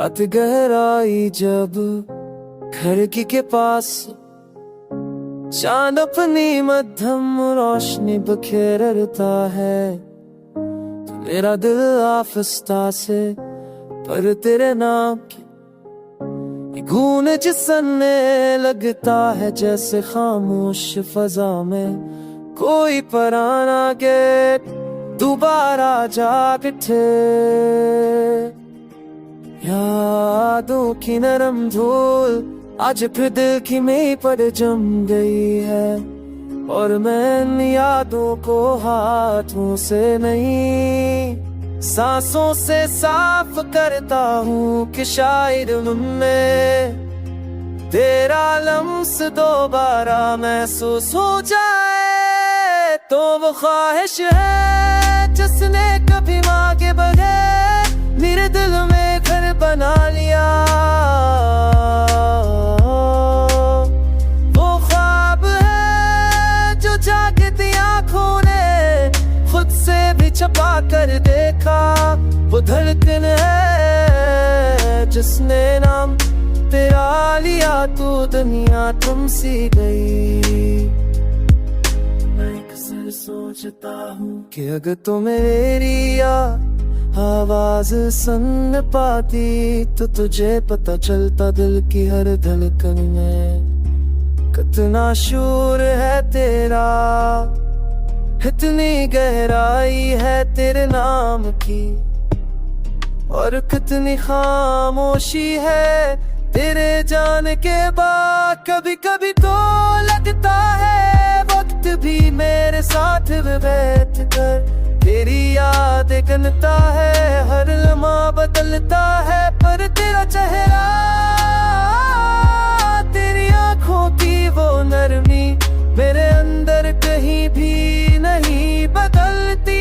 रात गहराई जब खिड़की के पास चांद अपनी मध्यम रोशनी बिखेरता है। मेरा दिल आफिस्ता से पर तेरे नाम की गूंज सुनने लगता है, जैसे खामोश फजा में कोई पराना गेट दोबारा जाग उठे। यादों की नरम धूल आज फिर दिल की मेरी पर जम गई है, और मैं इन यादों को हाथों से नहीं सांसों से साफ करता हूँ कि शायद उनमें तेरा लम्स दोबारा महसूस हो जाए। तो वो ख्वाहिश है जिसने कभी मांगे बगैर मेरे दिल में घर बना लिया। वो ख्वाब है जो जागती आंखों ने खुद से भी छुपा कर देखा। वो धड़कन है जिसने नाम तेरा लिया, तू दुनिया थम सी गई। मैं अक्सर सोचता हूँ कि अगर तो मेरी आवाज सुन पाती तो तुझे पता चलता दिल की हर धड़कन में कितना शूर है तेरा, कितनी गहराई है तेरे नाम की, और कितनी खामोशी है तेरे जाने के बाद। कभी कभी तो लगता है वक्त भी मेरे साथ बैठ कर तेरी याद गनता है, हर लम्हा बदलता है, पर तेरा चेहरा तेरी आंखों की वो नरमी मेरे अंदर कहीं भी नहीं बदलती।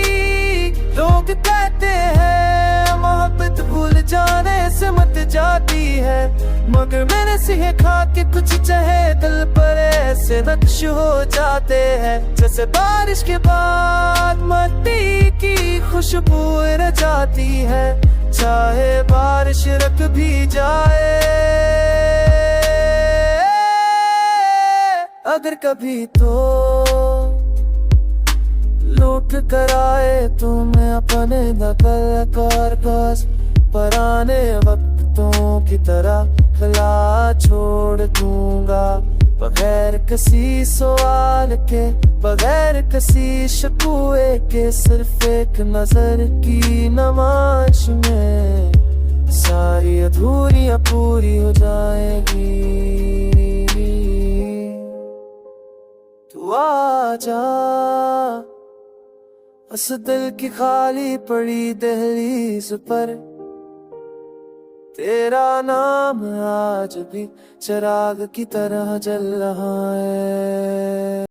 लोग कहते हैं मोहब्बत भूल जाने से मत जाती है, मगर मैंने सीखा कि कुछ चाहे दिल पर ऐसे नक्श हो जाते हैं, जैसे बारिश के बाद मिट्टी की खुशबू रह जाती है, चाहे बारिश रुक भी जाए। अगर कभी तो लौट कर आए तो मैं अपने नकल बस पुराने वक्तों की तरह खिला छोड़ दूंगा, बगैर किसी सवाल के, बगैर किसी शिकवे के, सिर्फ एक नजर की नमाज में सारी अधूरियां पूरी हो जाएगी। तू आजा उस दिल की खाली पड़ी दहलीज पर, तेरा नाम आज भी चिराग की तरह जल रहा है।